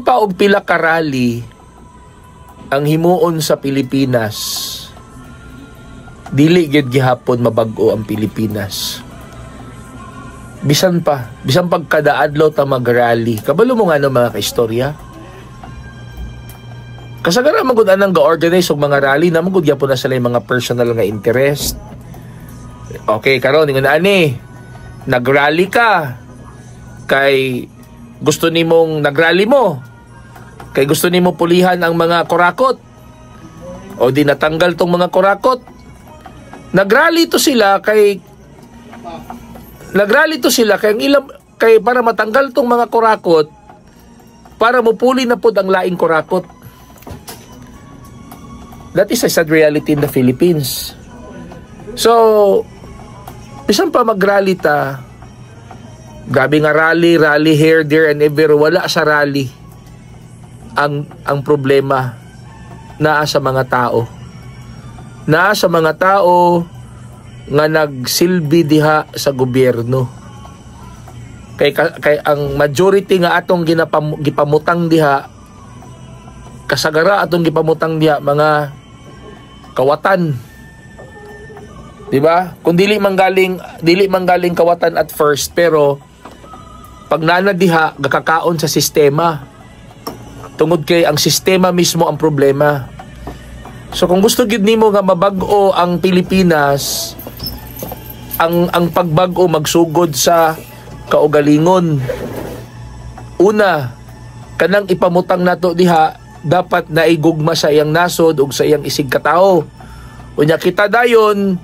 bisan pa og pila ka rally ang himuon sa Pilipinas, dili gyud gihapon mabag-o ang Pilipinas. Bisan pagkada adlaw ta mag-rally. Kabalo mo nga no mga kaistorya. Kasagaran magud anang ga-organize og mga rally na magud gyapon na sila yung mga personal nga interest. Okay, karon ningon ani, nag-rally ka kay gusto nimong nag-rally mo. Kay gusto nimo pulihan ang mga kurakot. O di natanggal tong mga kurakot. Nag-rally to sila kay para matanggal tong mga kurakot, para mupuli na pud ang laing kurakot. That is a sad reality in the Philippines. So, bisan pa mag-rally ta, grabe nga rally here, there, and ever, wala sa rally ang problema naa sa mga tao. Naa sa mga tao nga nagsilbi diha sa gobyerno. Kay ang majority nga atong gipamutang diha, kasagara atong gipamutang diha mga kawatan. Diba? Kung dili manggaling kawatan at first, pero pag nanadiha gakakaon sa sistema. Tungod kay ang sistema mismo ang problema. So kung gusto gid nimo nga mabag-o ang Pilipinas, ang pagbag-o magsugod sa kaugalingon. Una, kanang ipamutang nato diha dapat naigugma sa iyang nasod ug sa iyang isig katao. Unya kita dayon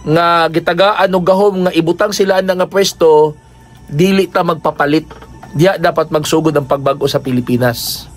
nga gitagaan og gahom nga ibutang sila na nga pwesto, dili ta magpapalit. Diya dapat magsugod ang pagbag-o sa Pilipinas.